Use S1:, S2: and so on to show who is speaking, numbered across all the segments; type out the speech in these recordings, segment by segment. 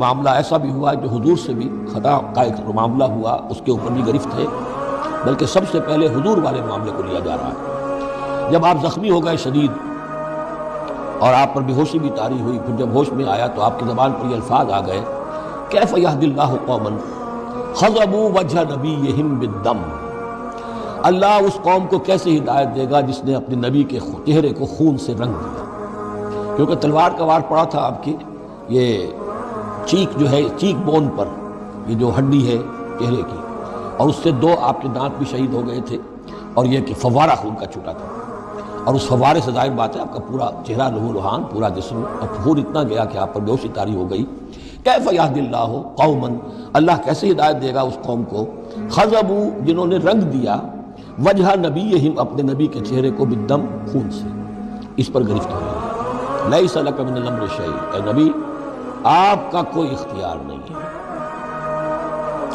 S1: معاملہ ایسا بھی ہوا جو حضور سے بھی خطا کا ایک معاملہ ہوا، اس کے اوپر بھی گرفت ہے، بلکہ سب سے پہلے حضور والے معاملے کو لیا جا رہا ہے۔ جب آپ زخمی ہو گئے شدید اور آپ پر بے ہوشی بھی طاری ہوئی، پھر جب ہوش میں آیا تو آپ کی زبان پر یہ الفاظ آ گئے، کیف یہدی اللہ قوما خضبوا وجہ نبیہم بالدم، اللہ اس قوم کو کیسے ہدایت دے گا جس نے اپنے نبی کے چہرے کو خون سے رنگ دیا، کیونکہ تلوار کا وار پڑا تھا آپ کی، یہ چیک جو ہے، چیک بون پر، یہ جو ہڈی ہے چہرے کی، اور اس سے 2 آپ کے دانت بھی شہید ہو گئے تھے، اور یہ کہ فوارہ خون کا چھوٹا تھا، اور اس فوارے سے ظاہر بات ہے آپ کا پورا چہرہ لہو لہان، پورا جسم، اور خون اتنا گیا کہ آپ پر بے ہوشی طاری ہو گئی۔ کیف یہدی اللہ قوما، اللہ کیسے ہدایت دے گا اس قوم کو، خضبوا جنہوں نے رنگ دیا، وجہ نبیہم اپنے نبی کے چہرے کو بالدم خون سے، اس پر گرفت ہو گئی۔ لیس لک من الامر شیء، اے نبی آپ کا کوئی اختیار نہیں ہے،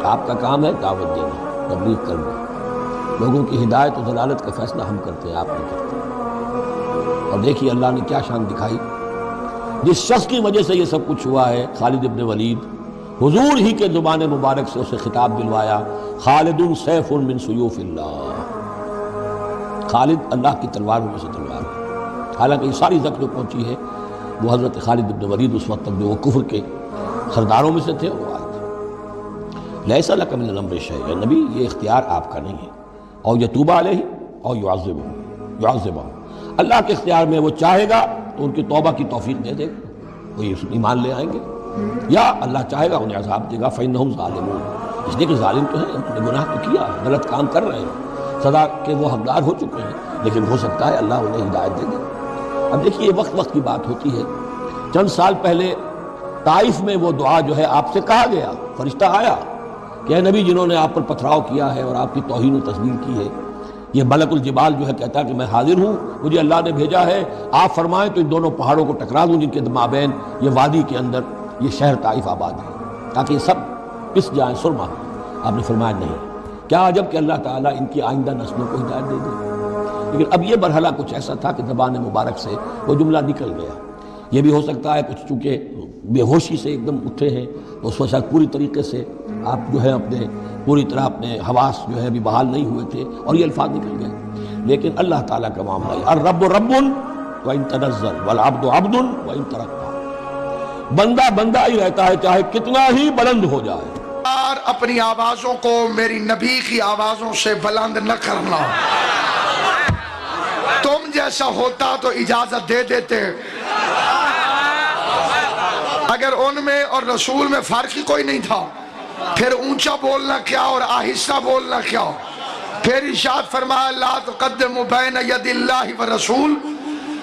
S1: آپ کا کام ہے دعوت دینا، تبلیغ کرنا، لوگوں کی ہدایت و ضلالت کا فیصلہ ہم کرتے ہیں، آپ نہیں کرتے۔ اور دیکھیے اللہ نے کیا شان دکھائی، جس شخص کی وجہ سے یہ سب کچھ ہوا ہے، خالد ابن ولید، حضور ہی کے زبان مبارک سے اسے خطاب دلوایا، خالد سیف من سیوف اللہ، خالد اللہ کی تلواروں میں سے تلوار ہے۔ حالانکہ یہ ساری زخم جو پہنچی ہے وہ حضرت خالد ابن ولید اس وقت تک جو وہ کفر کے سرداروں میں سے تھے وہ آئے تھے۔ لیس لک من الامر شیء، اے نبی یہ اختیار آپ کا نہیں ہے، او یتوب علیہ او یعذبہ، اللہ کے اختیار میں، وہ چاہے گا تو ان کی توبہ کی توفیق دے دے گا، وہ ایمان لے آئیں گے، یا اللہ چاہے گا انہیں عذاب دے گا، فإنہم ظالمون، اس لیے کہ ظالم تو ہیں، انہوں نے گناہ تو کیا ہے، غلط کام کر رہے ہیں، سزا کے وہ حقدار ہو چکے ہیں، لیکن ہو سکتا ہے اللہ انہیں ہدایت دے دے۔ اب دیکھیے یہ وقت وقت کی بات ہوتی ہے، چند سال پہلے طائف میں وہ دعا جو ہے آپ سے کہا گیا، فرشتہ آیا کہ اے نبی جنہوں نے آپ پر پتھراؤ کیا ہے اور آپ کی توہین و تذلیل کی ہے، یہ ملک الجبال جو ہے کہتا ہے کہ میں حاضر ہوں، مجھے اللہ نے بھیجا ہے، آپ فرمائیں تو ان دونوں پہاڑوں کو ٹکرا دوں جن کے مابین یہ وادی کے اندر یہ شہر طائف آباد ہے، تاکہ یہ سب پس جائیں، سرما ہو۔ آپ نے فرمایا نہیں، کیا عجب کہ اللہ تعالیٰ ان کی آئندہ نسلوں کو ہدایت دے دے۔ لیکن اب یہ مرحلہ کچھ ایسا تھا کہ زبان مبارک سے وہ جملہ نکل گیا۔ یہ بھی ہو سکتا ہے کچھ چونکہ بے ہوشی سے ایک دم اٹھے ہیں تو اس وقت شاید پوری طریقے سے آپ جو ہے اپنے پوری طرح اپنے حواس جو ہے ابھی بحال نہیں ہوئے تھے اور یہ الفاظ نکل گئے۔ لیکن اللہ تعالیٰ کا معاملہ ہے، الرب رب وان تنزل والعبد عبد وان ترقى، بندہ بندہ ہی رہتا ہے چاہے کتنا ہی بلند ہو جائے۔
S2: اور اپنی آوازوں کو میری نبی کی آوازوں سے بلند نہ کرنا، تم جیسا ہوتا تو اجازت دے دیتے، اگر ان میں اور رسول میں فرق ہی کوئی نہیں تھا، پھر اونچا بولنا کیا اور آہستہ بولنا کیا۔ پھر ارشاد فرمایا لا تقدموا بین ید اللہ ورسول،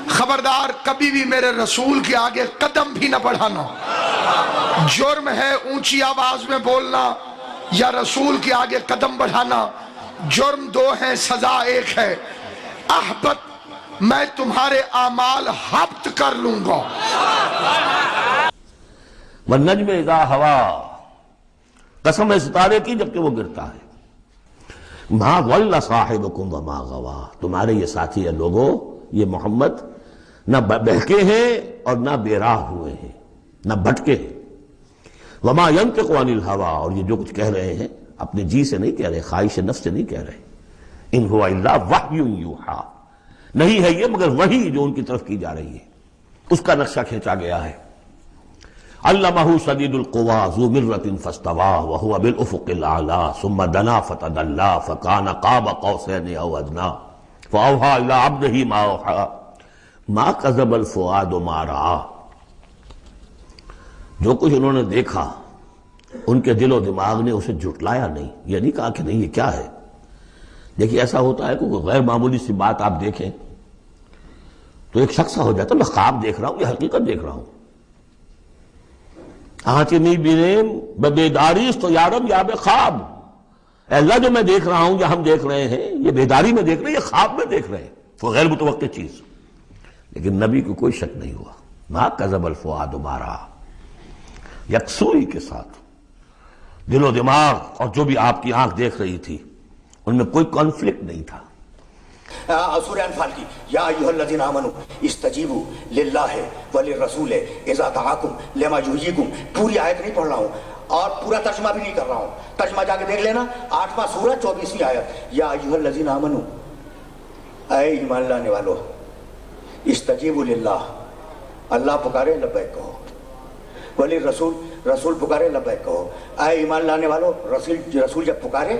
S2: خبردار کبھی بھی میرے رسول کے آگے قدم بھی نہ بڑھانا۔ جرم ہے اونچی آواز میں بولنا یا رسول کے آگے قدم بڑھانا، جرم 2 ہیں، سزا 1 ہے، احبت میں تمہارے اعمال حبت کر لوں گا۔
S1: والنجم اذا ہوا، قسم ہے ستارے کی جبکہ وہ گرتا ہے، ما ضل صاحبکم وما غوا، تمہارے یہ ساتھی ہے لوگوں، یہ محمد نہ بہکے ہیں اور نہ بے راہ ہوئے ہیں، نہ بھٹکے ہیں، وما ينطق عن الہوا، اور یہ جو کچھ کہہ رہے ہیں اپنے جی سے نہیں کہہ رہے، خواہش نفس سے نہیں کہہ رہے، ان هو الا وحی یوحی، نہیں ہے یہ مگر وحی جو ان کی طرف کی جا رہی ہے، اس کا نقشہ کھینچا گیا ہے۔ علمہ شدید القوی ذو مرۃ فاستوی وهو بالافق الاعلی ثم دنا فتدلی فکان قاب قوسین او ادنی فاوحی الی عبدہ ما اوحی ما کذب الفؤاد ما رأى، جو کچھ انہوں نے دیکھا ان کے دل و دماغ نے اسے جھٹلایا نہیں، یہ نہیں کہا کہ نہیں یہ کیا ہے۔ دیکھیے ایسا ہوتا ہے کہ کوئی غیر معمولی سی بات آپ دیکھیں تو ایک شخص ہو جاتا ہے میں خواب دیکھ رہا ہوں یا حقیقت دیکھ رہا ہوں، آنچہ نہیں بیریم بیداریست تو یارب یا بے خواب، اے اللہ جو میں دیکھ رہا ہوں یا ہم دیکھ رہے ہیں یہ بیداری میں دیکھ رہے ہیں، یہ خواب میں دیکھ رہے ہیں، وہ غیر متوقع چیز۔ لیکن نبی کو کوئی شک نہیں ہوا، ما کذب الفؤاد ما رأى، یکسوئی کے ساتھ دل و دماغ اور جو بھی آپ کی آنکھ دیکھ رہی تھی ان میں کوئی کانفلکٹ نہیں تھا،
S3: سورہ انفال کی یا ایھا الذین آمنوا استجیبوا للہ وللرسول اذا دعاکم لما یحییکم. پوری آیت نہیں پڑھ رہا ہوں اور پورا ترجمہ بھی نہیں کر رہا ہوں, ترجمہ جا کے دیکھ لینا, 8واں سورہ 24ویں آیت. یا ایھا الذین آمنوا, اے ایمان لانے والو, استجیبوا للہ, اللہ پکارے لبیک کہو, وللرسول, رسول پکارے لبیک کہو. اے ایمان لانے والو, رسول جب پکارے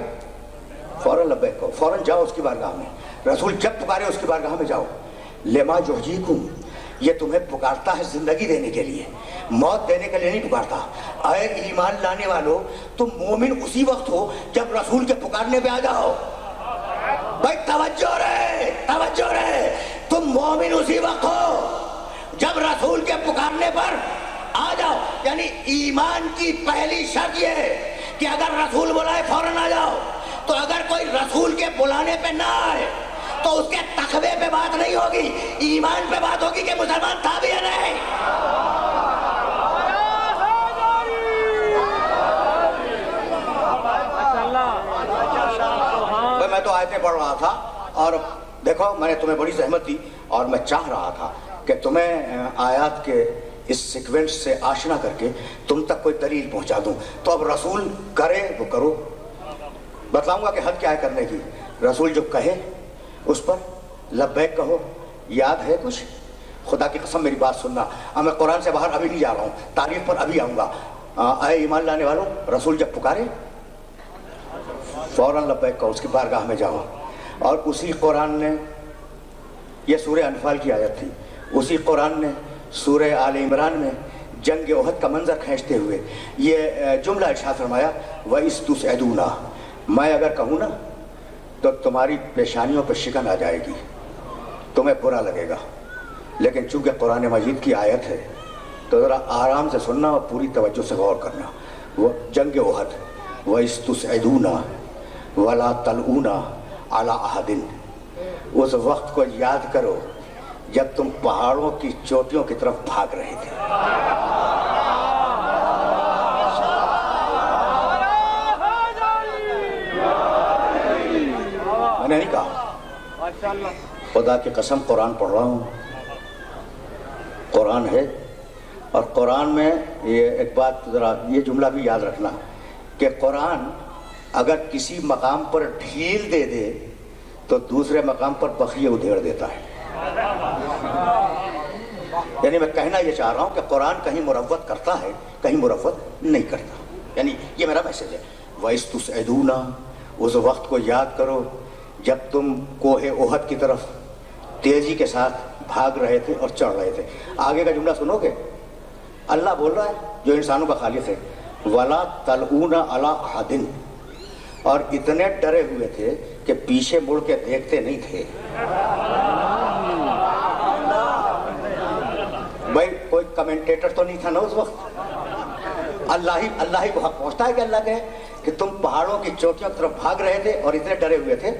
S3: فوراً لبیک کہو, فوراً جاؤ اس کی بارگاہ میں. رسول جب پکارے اس کی بارگاہ میں جاؤ. لما یحییکم, یہ تمہیں پکارتا ہے زندگی دینے کے لیے, موت دینے کے لیے نہیں پکارتا. اے ایمان لانے والو, تم مومن اسی وقت ہو جب رسول کے پکارنے پہ آ جاؤ. بھائی توجہ رہے, توجہ رہے, تم مومن اسی وقت ہو جب رسول کے پکارنے پر آ جاؤ. یعنی ایمان کی پہلی شرط یہ ہے کہ اگر رسول بلائے فوراً آ جاؤ. تو اگر کوئی رسول کے بلانے پہ نہ آئے تو اس کے تقوی پہ بات نہیں ہوگی, ایمان پہ بات ہوگی کہ مسلمان تھا بھی یا نہیں. میں تو آیتیں پڑھ رہا تھا اور دیکھو میں نے تمہیں بڑی زحمت دی اور میں چاہ رہا تھا کہ تمہیں آیات کے اس سیکوینس سے آشنا کر کے تم تک کوئی دلیل پہنچا دوں. تو اب رسول کرے وہ کرو, بتلاؤں گا کہ حد کیا ہے کرنے کی. رسول جو کہے اس پر لبیک کہو. یاد ہے کچھ؟ خدا کی قسم میری بات سننا, میں قرآن سے باہر ابھی نہیں جا رہا ہوں, تعریف پر ابھی آؤں گا. اے ایمان لانے والوں, رسول جب پکارے فوراً لبیک کہو, اس کی بارگاہ میں جاؤ. اور اسی قرآن نے, یہ سورہ انفال کی آیت تھی, اسی قرآن نے سورہ آل عمران میں جنگ احد کا منظر کھینچتے ہوئے یہ جملہ ارشاد فرمایا وَإِذْ تُسْعِدُونَ, میں اگر کہوں نا تو تمہاری پیشانیوں پہ شکن آ جائے گی, تمہیں برا لگے گا, لیکن چونکہ قرآن مجید کی آیت ہے تو ذرا آرام سے سننا اور پوری توجہ سے غور کرنا. وہ جنگ احد, وَإِذْ تُسْعِدُونَ وَلَا تَلْؤُونَ عَلَىٰ أَحَدٍ, اس وقت کو یاد کرو جب تم پہاڑوں کی چوٹیوں کی طرف بھاگ رہے تھے. میں نے نہیں کہا, خدا کی قسم قرآن پڑھ رہا ہوں, قرآن ہے. اور قرآن میں یہ ایک بات ذرا یہ جملہ بھی یاد رکھنا کہ قرآن اگر کسی مقام پر ڈھیل دے دے تو دوسرے مقام پر بخیے ادھیڑ دیتا ہے. یعنی میں کہنا یہ چاہ رہا ہوں کہ قرآن کہیں مروت کرتا ہے, کہیں مروت نہیں کرتا. یعنی یہ میرا میسج ہے. وَإِذْ تُسْعِدُونَ, اس وقت کو یاد کرو جب تم کوہ احد کی طرف تیزی کے ساتھ بھاگ رہے تھے اور چڑھ رہے تھے. آگے کا جملہ سنو گے, اللہ بول رہا ہے جو انسانوں کا خالق ہے, وَلَا تَلْؤُونَ عَلَىٰ أَحَدٍ, اور اتنے ڈرے ہوئے تھے کہ پیچھے مڑ کے دیکھتے نہیں تھے. بھائی کوئی کمنٹیٹر تو نہیں تھا نا اس وقت, اللہ ہی کو حق پہنچتا ہے کہ اللہ کہے کہ تم پہاڑوں کی چوٹیوں کی طرف بھاگ رہے تھے اور اتنے ڈرے ہوئے تھے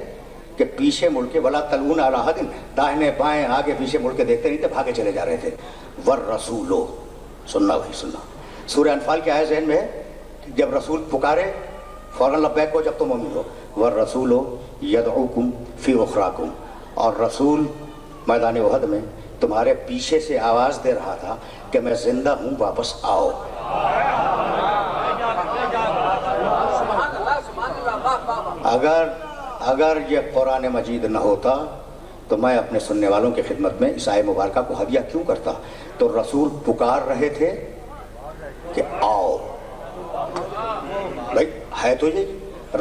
S3: کہ پیچھے مڑ کے وَلَا تَلْؤُونَ عَلَىٰ أَحَدٍ, داہنے بائیں آگے پیچھے مڑ کے دیکھتے نہیں تھے, بھاگے چلے جا رہے تھے. وَالرَّسُولُ, سننا بھائی سننا, سورہ انفال کی آیت ذہن میں ہے, جب رسول پکارے فوراً لبیک ہو جب تم مومن ہو. وَالرَّسُولُ يَدْعُوكُمْ فِي أُخْرَاكُمْ, اور رسول میدان احد میں تمہارے پیچھے سے آواز دے رہا تھا کہ میں زندہ ہوں, واپس آؤ. اگر یہ قرآن مجید نہ ہوتا تو میں اپنے سننے والوں کی خدمت میں اس آیے مبارکہ کو ہدیہ کیوں کرتا. تو رسول پکار رہے تھے کہ آؤ, بھائی ہے تو یہ,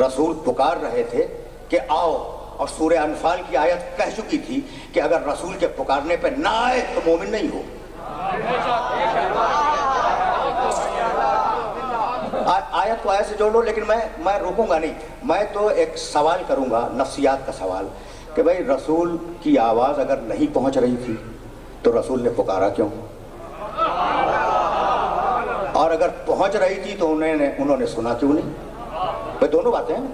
S3: رسول پکار رہے تھے کہ آؤ. اور سورہ انفال کی آیت کہہ چکی تھی کہ اگر رسول کے پکارنے پہ نہ آئے تو مومن نہیں ہو. آیت کو آیت سے جوڑ لو, لیکن میں روکوں گا نہیں. میں تو ایک سوال کروں گا, نفسیات کا سوال, کہ بھائی رسول کی آواز اگر نہیں پہنچ رہی تھی تو رسول نے پکارا کیوں؟ اور اگر پہنچ رہی تھی تو انہوں نے سنا کیوں نہیں؟ بھائی دونوں باتیں ہیں.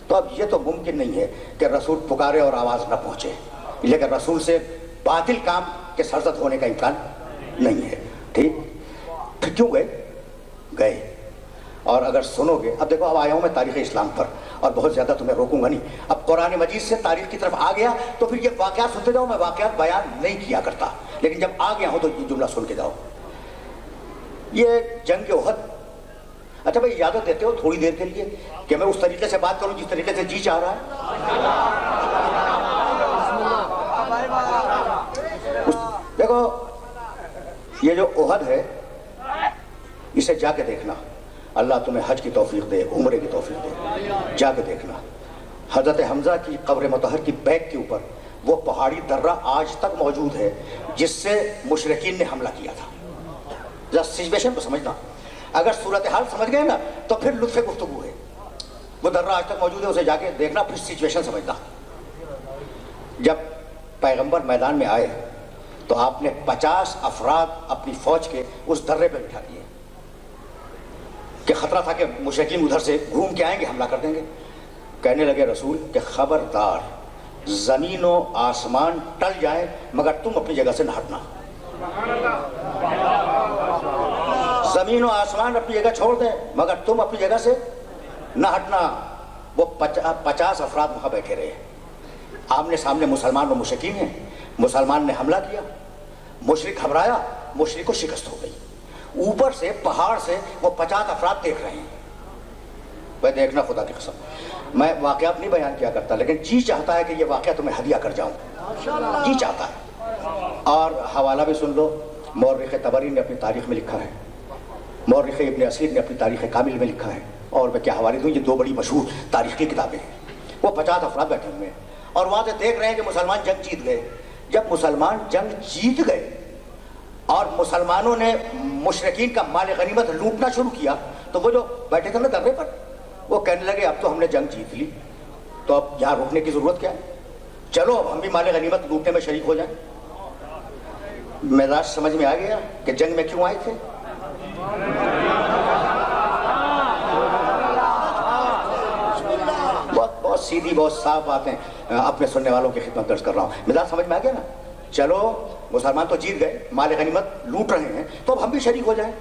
S3: تو اب یہ تو ممکن نہیں ہے کہ رسول پکارے اور آواز نہ پہنچے, لیکن رسول سے باطل کام کے سرزد ہونے کا امکان نہیں ہے. ٹھیک, پھر کیوں گئے؟ اور اگر سنو گے، اب دیکھو اب آیا ہوں میں تاریخ اسلام پر اور بہت زیادہ تمہیں روکوں گا نہیں، اب قرآن مجید سے تاریخ کی طرف آ گیا تو پھر یہ واقعات سنتے جاؤ، میں واقعات بیان نہیں کیا کرتا، لیکن جب آ گیا ہوں تو یہ جملہ سن کے جاؤ۔ یہ جنگ احد، اچھا بھائی اجازت دیتے ہو تھوڑی دیر کے لیے کہ میں اس طریقے سے بات کروں جس طریقے سے جی چاہ رہا ہے؟ دیکھو یہ جو احد ہے اسے جا کے دیکھنا، اللہ تمہیں حج کی توفیق دے، عمرے کی توفیق دے، جا کے دیکھنا۔ حضرت حمزہ کی قبر مطہر کی بیک کے اوپر وہ پہاڑی درہ آج تک موجود ہے جس سے مشرکین نے حملہ کیا تھا۔ ذرا سچویشن کو سمجھنا، اگر صورتحال سمجھ گئے نا تو پھر لطف گفتگو ہے۔ وہ درہ آج تک موجود ہے، اسے جا کے دیکھنا، پھر سچویشن سمجھنا۔ جب پیغمبر میدان میں آئے تو آپ نے 50 افراد اپنی فوج کے اس درے پہ بٹھا دیے کہ خطرہ تھا کہ مشرکین ادھر سے گھوم کے آئیں گے، حملہ کر دیں گے۔ کہنے لگے رسول کہ خبردار، زمین و آسمان ٹل جائیں مگر تم اپنی جگہ سے نہ ہٹنا۔ زمین و آسمان اپنی جگہ چھوڑ دیں مگر تم اپنی جگہ سے نہ ہٹنا۔ وہ 50 افراد وہاں بیٹھے رہے، آمنے سامنے مسلمان و مشرکین ہیں۔ مسلمان نے حملہ کیا، مشرک گھبرایا، مشرک کو شکست ہو گئی۔ اوپر سے پہاڑ سے وہ 50 افراد دیکھ رہے ہیں۔ میں دیکھنا خدا کی قسم، میں واقعات نہیں بیان کیا کرتا لیکن جی چاہتا ہے کہ یہ واقعہ تمہیں ہدیہ کر جاؤں، جی چاہتا ہے۔ اور حوالہ بھی سن لو، مورخ طبری نے اپنی تاریخ میں لکھا ہے، مورخ ابن اسیر نے اپنی تاریخ کامل میں لکھا ہے، اور میں کیا حوالے دوں، یہ 2 بڑی مشہور تاریخی کتابیں ہیں۔ وہ 50 افراد بیٹھے ہوئے ہیں اور وہاں سے دیکھ رہے ہیں کہ مسلمان جنگ جیت گئے۔ جب مسلمان جنگ جیت گئے اور مسلمانوں نے مشرکین کا مال غنیمت لوٹنا شروع کیا تو وہ جو بیٹھے تھے نا درے پر، وہ کہنے لگے اب تو ہم نے جنگ جیت لی، تو اب یہاں رکنے کی ضرورت کیا ہے، چلو اب ہم بھی مال غنیمت لوٹنے میں شریک ہو جائیں۔ مزاج سمجھ میں آ گیا کہ جنگ میں کیوں آئے تھے؟ بہت سیدھی بہت صاف باتیں اپنے سننے والوں کی خدمت درج کر رہا ہوں۔ مزاج سمجھ میں آ گیا نا؟ چلو مسلمان تو جیت گئے، مال غنیمت لوٹ رہے ہیں، تو اب ہم بھی شریک ہو جائیں۔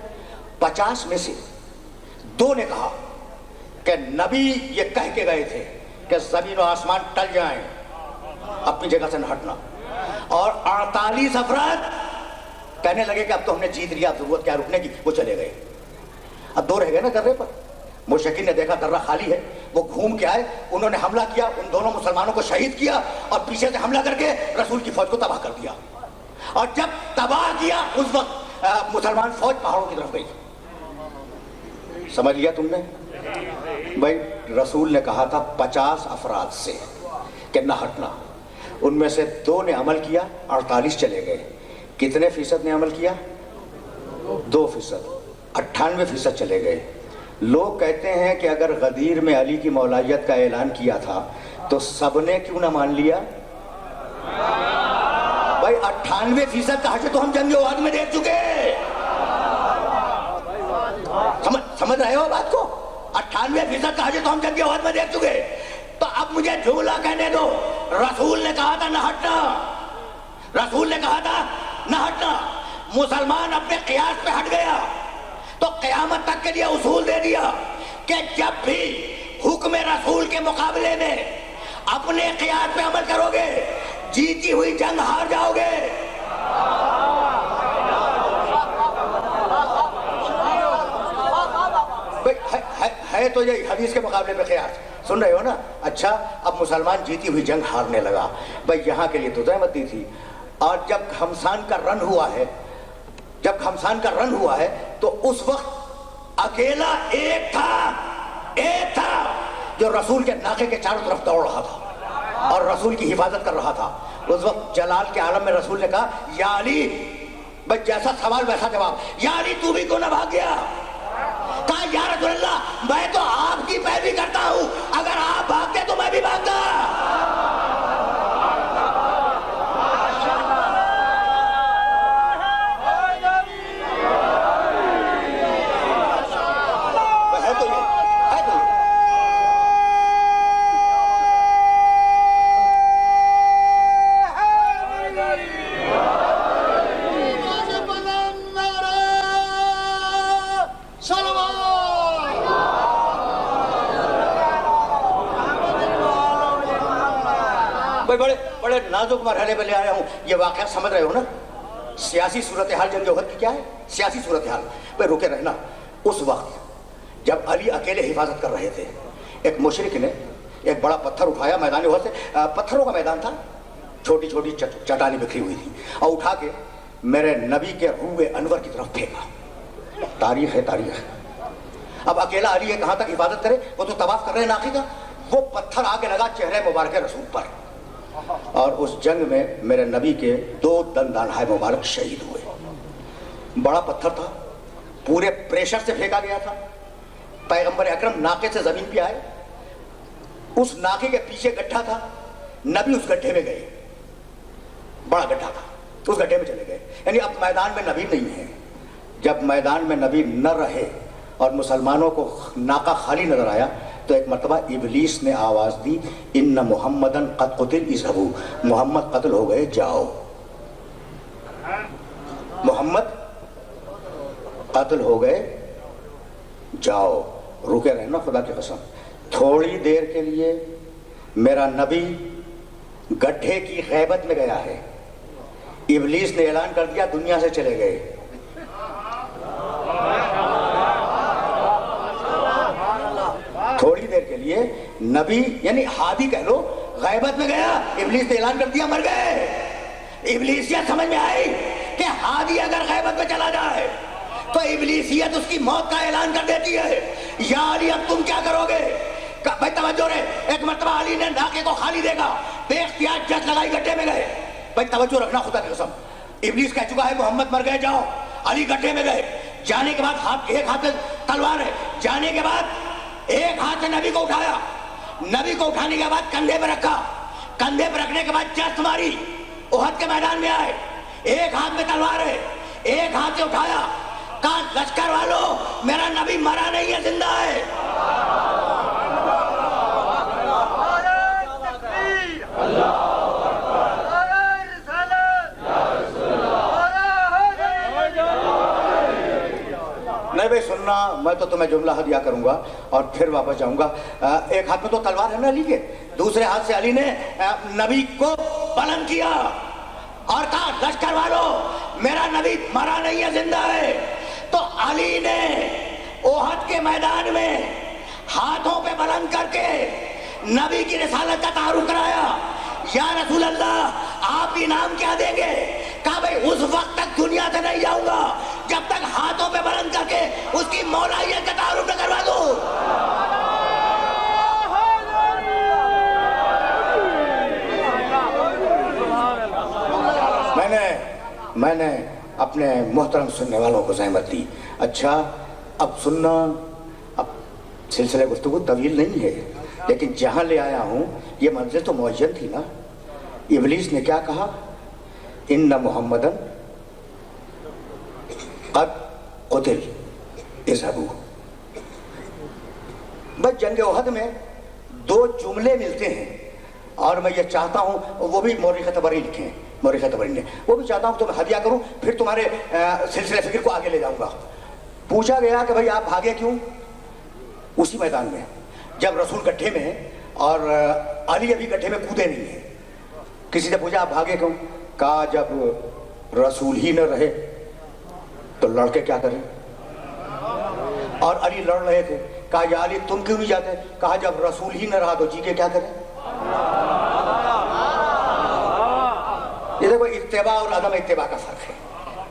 S3: 50 میں سے 2 نے کہا کہ نبی یہ کہہ کے گئے تھے کہ زمین و آسمان ٹل جائیں، اپنی جگہ سے نہ ہٹنا۔ اور 48 افراد کہنے لگے کہ اب تو ہم نے جیت لیا، ضرورت کیا رکنے کی، وہ چلے گئے۔ اب 2 رہ گئے نا درے پر۔ مشرکین نے دیکھا درہ خالی ہے، وہ گھوم کے آئے، انہوں نے حملہ کیا، ان دونوں مسلمانوں کو شہید کیا اور پیچھے سے حملہ کر کے رسول کی فوج کو تباہ کر دیا۔ اور جب تباہ کیا اس وقت مسلمان فوج پہاڑوں کی طرف گئی۔ سمجھ لیا تم نے؟ بھائی رسول نے کہا تھا 50 افراد سے کہ نہ ہٹنا، ان میں سے 2 نے عمل کیا، 48 چلے گئے۔ کتنے فیصد نے عمل کیا؟ 2%، 98% چلے گئے۔ لوگ کہتے ہیں کہ اگر غدیر میں علی کی مولایت کا اعلان کیا تھا تو سب نے کیوں نہ مان لیا؟ بھائی 98% کا حج تو ہم جنگ احد میں دیکھ چکے، سمجھ رہے ہو بات کو؟ 98% کا حج تو ہم جنگ احد میں دیکھ چکے۔ تو اب مجھے جملہ کہنے دو، رسول نے کہا تھا نہ ہٹنا، رسول نے کہا تھا نہ ہٹنا، مسلمان اپنے قیاس پہ ہٹ گیا تو قیامت تک کے لیے اصول دے دیا کہ جب بھی حکم رسول کے مقابلے میں اپنے قیاس پہ عمل کرو گے جیتی ہوئی جنگ ہار جاؤ گے۔ ہے تو یہ حدیث کے مقابلے میں قیاس، سن رہے ہو نا؟ اچھا اب مسلمان جیتی ہوئی جنگ ہارنے لگا، بھائی یہاں کے لیے تو زحمت دی تھی۔ اور جب گھمسان کا رن ہوا ہے، جب گھمسان کا رن ہوا ہے تو اس وقت اکیلا ایک تھا جو رسول کے ناکے کے چاروں طرف دوڑ رہا تھا اور رسول کی حفاظت کر رہا تھا۔ اس وقت جلال کے عالم میں رسول نے کہا یا علی، بس جیسا سوال ویسا جواب، یا علی تو بھی کیوں نہ بھاگ گیا؟ کہا یا رسول اللہ میں تو آپ کی پیروی کرتا ہوں، اگر آپ بھاگتے تو میں بھی بھاگتا۔ بڑے نازک مرحلے پہ لے آیا ہوں. یہ واقعہ سمجھ رہے ہو نا؟ سیاسی صورتحال جنگ احد کی کیا ہے؟ سیاسی صورتحال. بھائی رکے رہنا. اس وقت جب علی اکیلے حفاظت کر رہے تھے، ایک مشرک نے ایک بڑا پتھر اٹھایا میدان احد سے. پتھروں کا میدان تھا، چھوٹی چھوٹی چٹانیں بکھری ہوئی تھی، اور اٹھا کے میرے نبی کے روح انور کی طرف پھینکا. تاریخ ہے، تاریخ. اب اکیلا علی ہے، کہاں تک حفاظت کرے؟ وہ تو طواف کر رہے ہیں ناقی کا. وہ پتھر آ کے لگا چہرے مبارک رسول پر، اور اس جنگ میں میرے نبی کے 2 دندانہائے مبارک شہید ہوئے. بڑا پتھر تھا، پورے پریشر سے پھینکا گیا تھا. پیغمبر اکرم ناقے سے زمین پہ آئے، اس ناقے کے پیچھے گڈھا تھا، نبی اس گڈھے میں گئے. بڑا گڈھا تھا، اس گڈھے میں چلے گئے. یعنی اب میدان میں نبی نہیں ہے. جب میدان میں نبی نہ رہے اور مسلمانوں کو ناقہ خالی نظر آیا تو ایک مرتبہ ابلیس نے آواز دی، ان محمدن قد قتل اذهبوا، محمد قتل ہو گئے، جاؤ. محمد قتل ہو گئے، جاؤ. رکے رہنا خدا کی قسم. تھوڑی دیر کے لیے میرا نبی گڈھے کی غیبت میں گیا ہے. ابلیس نے اعلان کر دیا دنیا سے چلے گئے. تھوڑی دیر کے لیے نبی یعنی ہادی کہہ لو غیبت میں گیا، ابلیس نے اعلان کر دیا مر گئے. ابلیسیت سمجھ میں آئی کہ ہادی اگر غیبت میں چلا جائے تو ابلیسیت اس کی موت کا اعلان کر دیتی ہے. یا علی اب تم کیا کرو گے؟ بھائی توجہ رہے. ایک مرتبہ علی نے ناقے کو خالی دیکھا، بے اختیار جت لگائی، گڈھے میں گئے. بھائی توجہ رکھنا خدا کی قسم. ابلیس کہہ چکا ہے محمد مر گئے، جاؤ. علی گڈھے میں گئے. جانے کے بعد ایک ہاتھ میں تلوار ہے. جانے کے بعد ایک ہاتھ سے نبی کو اٹھایا، نبی کو اٹھانے کے بعد کندھے پہ رکھا، کندھے پہ رکھنے کے بعد جست ماری. احد کے میدان میں آئے، ایک ہاتھ میں تلوار ہے، ایک ہاتھ سے اٹھایا، کہا لشکر والو میرا نبی مرا نہیں ہے، زندہ ہے. نہیں بھائی سننا، میں تو تمہیں جملہ ہدیہ کروں گا اور پھر واپس جاؤں گا. ایک ہاتھ میں تو تلوار ہے نا علی کے، دوسرے ہاتھ سے علی نے نبی کو بلند کیا اور کہا لشکر والو میرا نبی مرا نہیں ہے، زندہ ہے. تو علی نے احد کے میدان میں ہاتھوں پہ بلند کر کے نبی کی رسالت کا تعارف کرایا. یا رسول اللہ آپ انعام کیا دیں گے؟ کہا بھائی اس وقت تک دنیا سے نہیں جاؤں گا جب تک ہاتھوں پہ بلند کر کے اس کی مولائیت کا تعارف نہ کروا دوں. میں نے اپنے محترم سننے والوں کو زحمت دی. اچھا اب سننا، اب سلسلہ گفتگو طویل نہیں ہے، لیکن جہاں لے آیا ہوں یہ منزل تو معین تھی نا. ابلیس نے کیا کہا؟ ان محمدن قد قتل اذهبوا. بس جنگ احد میں 2 جملے ملتے ہیں اور میں یہ چاہتا ہوں وہ بھی مورخ طبری لکھے ہیں، مورخ طبری نے، وہ بھی چاہتا ہوں تمہیں ہدیہ کروں، پھر تمہارے سلسلہ فکر کو آگے لے جاؤں گا. پوچھا گیا کہ بھائی آپ بھاگے کیوں؟ اسی میدان میں جب رسول گڈھے میں ہے اور علی ابھی گڈھے میں کودے نہیں ہیں. کسی نے پوچھا آپ بھاگے کیوں؟ کہا جب رسول ہی نہ رہے تو لڑ کے کیا کریں. اور علی لڑ رہے تھے. کہا یا علی تم کیوں نہیں جاتے؟ کہا جب رسول ہی نہ رہا تو جی کے کیا کریں. یہ دیکھو اتباع اور عدم اتباع کا فرق ہے.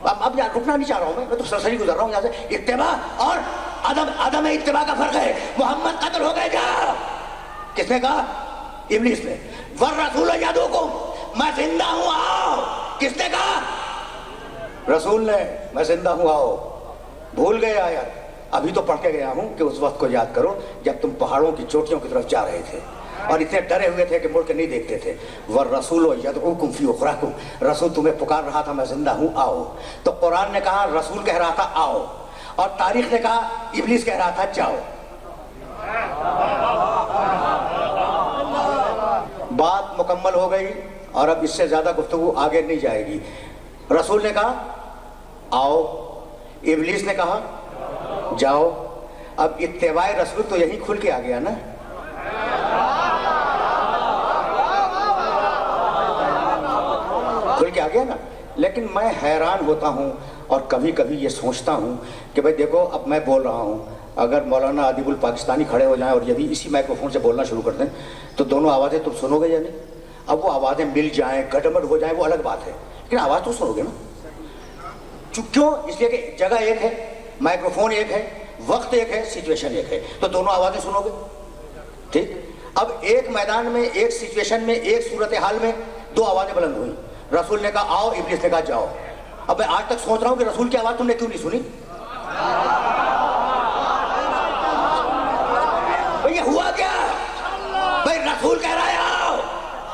S3: اب یہاں رکنا نہیں چاہ رہا ہوں، میں تو سرسری گزر رہا ہوں یہاں سے. اتباع اور عدم اتباع کا فرق ہے. محمد قتل ہو گئے، جا. کس نے کہا؟ ابلیس نے. والرسول یدعوکم، میں زندہ ہوں آؤ. کس نے کہا؟ رسول نے. میں زندہ ہوں آؤ. بھول گئے آیت؟ ابھی تو پڑھ کے گیا ہوں کہ اس وقت کو یاد کرو جب تم پہاڑوں کی چوٹیوں کی طرف جا رہے تھے اور اتنے ڈرے ہوئے تھے کہ مڑ کے نہیں دیکھتے تھے. والرسول یدعوکم فی اخراکم، رسول تمہیں پکار رہا تھا میں زندہ ہوں آؤ. تو قرآن نے کہا، رسول کہہ رہا تھا آؤ، اور تاریخ نے کہا ابلیس کہہ رہا تھا جاؤ. بات مکمل ہو گئی اور اب اس سے زیادہ گفتگو آگے نہیں جائے گی. رسول نے کہا آؤ، ابلیس نے کہا جاؤ. اب اتباع رسول تو یہیں کھل کے آ گیا نا. کے آ گیا نا. لیکن میں حیران ہوتا ہوں اور کبھی کبھی یہ سوچتا ہوں کہ بھائی دیکھو اب میں بول رہا ہوں, اگر مولانا ادیب الپاکستانی کھڑے ہو جائیں اور یدی اسی مائکرو فون سے بولنا شروع کر دیں تو دونوں آوازیں تم سنو گے یا نہیں؟ اب وہ آوازیں مل جائیں, گڈمڈ ہو جائیں, وہ الگ بات ہے, لیکن آواز تو سنو گے نا. کیوں؟ اس لیے کہ جگہ ایک ہے, مائکرو فون ایک ہے, وقت ایک ہے, سچویشن ایک ہے, تو دونوں آوازیں سنو گے. ٹھیک. اب ایک میدان میں, ایک سچویشن میں, ایک صورتحال میں دو آوازیں بلند ہوئیں. رسول نے کہا آؤ, ابلیس نے کہا جاؤ. اب میں آج تک سوچ رہا ہوں کہ رسول کی آواز تم نے کیوں نہیں سنی؟ یہ ہوا کیا بھائی؟ رسول کہہ رہا ہے آؤ,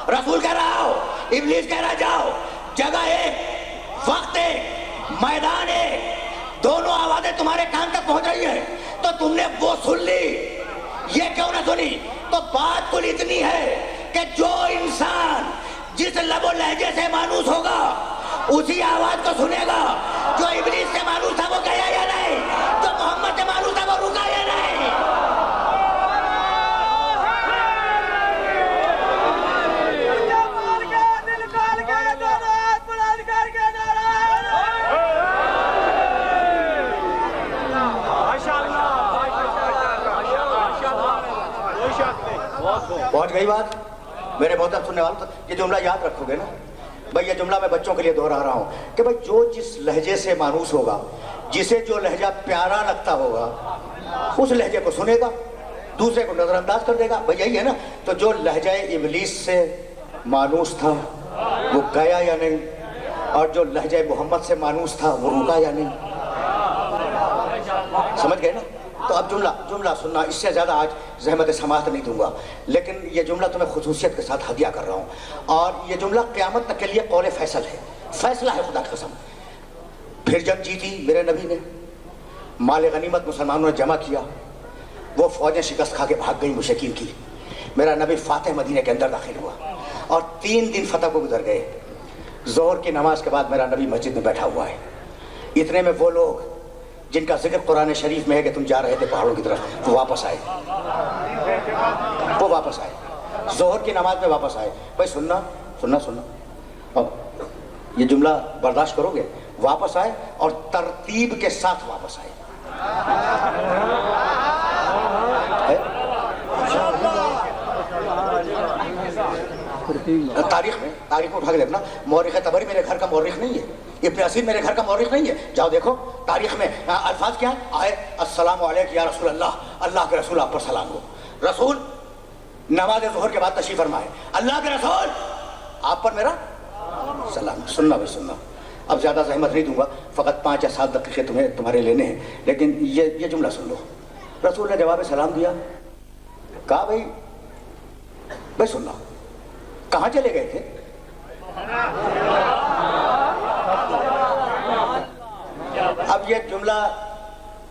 S3: رسول کہہ رہا آؤ, ابلیس کہہ رہا جاؤ. جگہ ایک, وقت ایک, میدان ایک, دونوں آوازیں تمہارے کان تک پہنچ رہی ہیں, تو تم نے وہ سن لی, یہ کیوں نہ سنی؟ تو بات کل اتنی ہے کہ جو انسان جس لب و لہجے سے مانوس ہوگا اسی آواز کو سنے گا. جو ابلیس سے مانوس تھا وہ گیا یا نہیں؟ جو محمد سے مانوس تھا وہ رکا یا نہیں؟ پہنچ گئی بات میرے محترم سننے والوں. یہ جملہ یاد رکھو گے نا بھائی؟ یہ جملہ میں بچوں کے لیے دہرا رہا ہوں کہ بھائی جو جس لہجے سے مانوس ہوگا, جسے جو لہجہ پیارا لگتا ہوگا, اس لہجے کو سنے گا, دوسرے کو نظر انداز کر دے گا. بھائی یہی ہے نا. تو جو لہجہ ابلیس سے مانوس تھا وہ گیا یا نہیں, اور جو لہجہ محمد سے مانوس تھا وہ رکا یا نہیں؟ سمجھ گئے نا؟ تو اب جملہ سننا, اس سے زیادہ آج زحمت سماعت نہیں دوں گا, لیکن یہ جملہ تمہیں خصوصیت کے ساتھ ہدیہ کر رہا ہوں. اور یہ جملہ قیامت تک کے لیے قول فیصل ہے, فیصلہ ہے خدا کی قسم. پھر جب جیتی میرے نبی نے, مال غنیمت مسلمانوں نے جمع کیا, وہ فوجیں شکست کھا کے بھاگ گئی مشرکین کی. میرا نبی فاتح مدینے کے اندر داخل ہوا اور 3 دن فتح کو گزر گئے. ظہر کی نماز کے بعد میرا نبی مسجد میں بیٹھا ہوا ہے. اتنے میں وہ لوگ جن کا ذکر قرآن شریف میں ہے کہ تم جا رہے تھے پہاڑوں کی طرف, وہ واپس آئے. ظہر کی نماز میں واپس آئے. بھائی سننا اب یہ جملہ برداشت کرو گے. واپس آئے اور ترتیب کے ساتھ واپس آئے. تاریخ میں اٹھا کے دیکھنا. مورخ طبری میرے گھر کا مورخ نہیں ہے, ابن اسیر میرے گھر کا مورخ نہیں ہے. جاؤ دیکھو تاریخ میں الفاظ کیا آئے. السلام علیکم یا رسول اللہ, اللہ کے رسول آپ پر سلام ہو. رسول نماز ظہر کے بعد تشریف فرمائے, اللہ کے رسول آپ پر میرا سلام. سننا بھائی سننا, اب زیادہ زحمت نہیں دوں گا, فقط 5 یا 7 دقیقے تمہارے لینے ہیں, لیکن یہ جملہ سن لو. رسول نے جواب سلام دیا, کہا بھائی سننا, کہاں چلے گئے تھے؟ اب یہ جملہ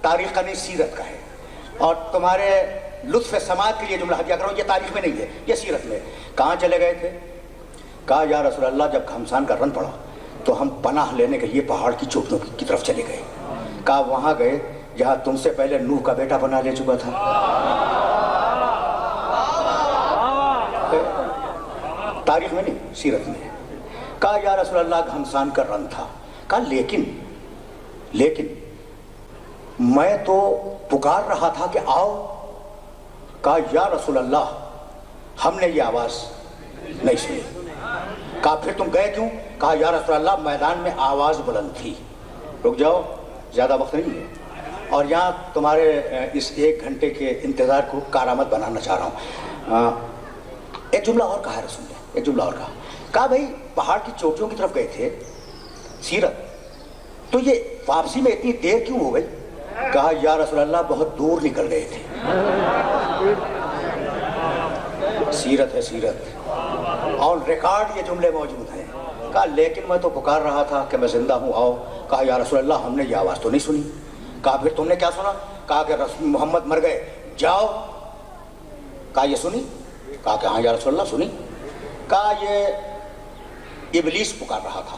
S3: تاریخ کا نہیں سیرت کا ہے, اور تمہارے لطف سماعت کے لیے جملہ ہدیہ کر رہا ہوں. یہ تاریخ میں نہیں ہے, یہ سیرت میں. کہاں چلے گئے تھے؟ کہا یا رسول اللہ جب گھمسان کا رن پڑا تو ہم پناہ لینے کے لیے پہاڑ کی چوٹیوں کی طرف چلے گئے. کہا وہاں گئے جہاں تم سے پہلے نوح کا بیٹا پناہ لے چکا تھا. تاریخ میں نہیں, سیرت میں. کہا یا رسول اللہ گھمسان کا رن تھا. کہا لیکن میں تو پکار رہا تھا کہ آؤ. کہا یا رسول اللہ ہم نے یہ آواز نہیں سنی. کہا پھر تم گئے کیوں؟ کہا یا رسول اللہ میدان میں آواز بلند تھی. رک جاؤ, زیادہ وقت نہیں ہے, اور یہاں تمہارے اس 1 گھنٹے کے انتظار کو کارآمد بنانا چاہ رہا ہوں. ایک جملہ اور کہا ہے رسول نے, ایک جملہ اور کہا بھائی پہاڑ کی چوٹیوں کی طرف گئے تھے, سیرت, تو یہ واپسی میں اتنی دیر کیوں ہو گئی؟ کہا یا رسول اللہ بہت دور نکل گئے تھے. سیرت ہے, سیرت آن ریکارڈ یہ جملے موجود ہیں. کہا لیکن میں تو پکار رہا تھا کہ میں زندہ ہوں, آؤ. کہا یا رسول اللہ ہم نے یہ آواز تو نہیں سنی. کہا پھر تم نے کیا سنا؟ کہا کہ محمد مر گئے, جاؤ. کہا یہ سنی؟ کہا کہ ہاں یا رسول اللہ سنی. کہا یہ ابلیس پکار رہا تھا.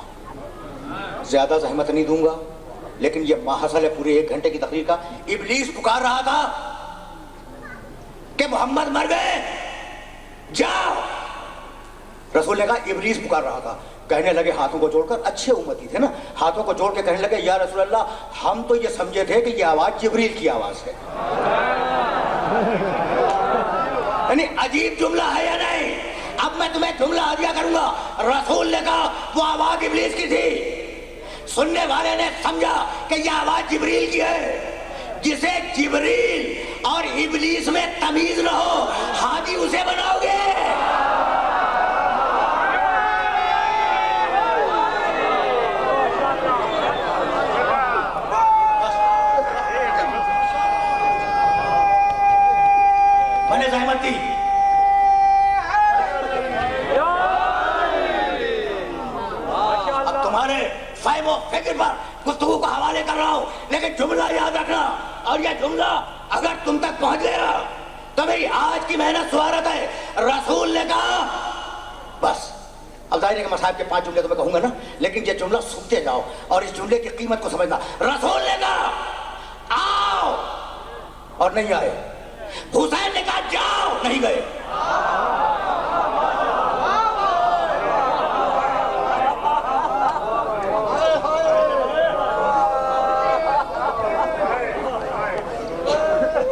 S3: زیادہ زحمت نہیں دوں گا, لیکن یہ ماحصل ہے پورے 1 گھنٹے کی تقریر کا. ابلیس پکار رہا تھا کہ محمد مر گئے, جاؤ. رسول نے کہا ابلیس پکار رہا تھا. کہنے لگے ہاتھوں کو جوڑ کر، اچھے امتی تھے نا، ہاتھوں کو جوڑ کے کہنے لگے یا رسول اللہ ہم تو یہ سمجھے تھے کہ یہ آواز جبریل کی آواز ہے۔ یعنی عجیب جملہ ہے یا نہیں؟ اب میں تمہیں جملہ ہدیہ کروں گا۔ رسول نے کہا وہ آواز ابلیس کی تھی، سننے والے نے سمجھا کہ یہ آواز جبریل کی ہے۔ جسے جبریل اور ابلیس میں تمیز نہ ہو حاجی اسے بناؤ گے؟ میں نے زحمت دی، اب تمہارے فہم و فکر پر گفتگو کو حوالے کر رہا ہوں، لیکن جملہ یاد رکھنا، اور یہ جملہ اگر تم تک پہنچ گیا تو میری آج کی محنت سوارت ہے۔ رسول نے کہا بس، اب ظاہر ہے کہ مصاحب کے 5 جملے تو میں کہوں گا نا، لیکن یہ جملہ سنتے جاؤ اور اس جملے کی قیمت کو سمجھنا۔ رسول نے کہا آؤ، اور نہیں آئے۔ حسین نے کہا جاؤ، نہیں گئے۔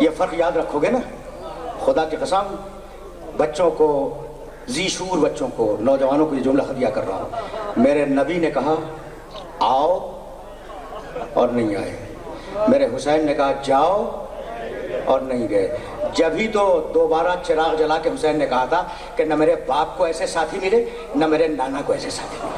S3: یہ فرق یاد رکھو گے نا، خدا کی قسم بچوں کو، ذی شعور بچوں کو، نوجوانوں کو یہ جملہ ہدیہ کر رہا ہوں۔ میرے نبی نے کہا آؤ اور نہیں آئے، میرے حسین نے کہا جاؤ اور نہیں گئے۔ جبھی تو دوبارہ چراغ جلا کے حسین نے کہا تھا کہ نہ میرے باپ کو ایسے ساتھی ملے، نہ میرے نانا کو ایسے ساتھی ملے۔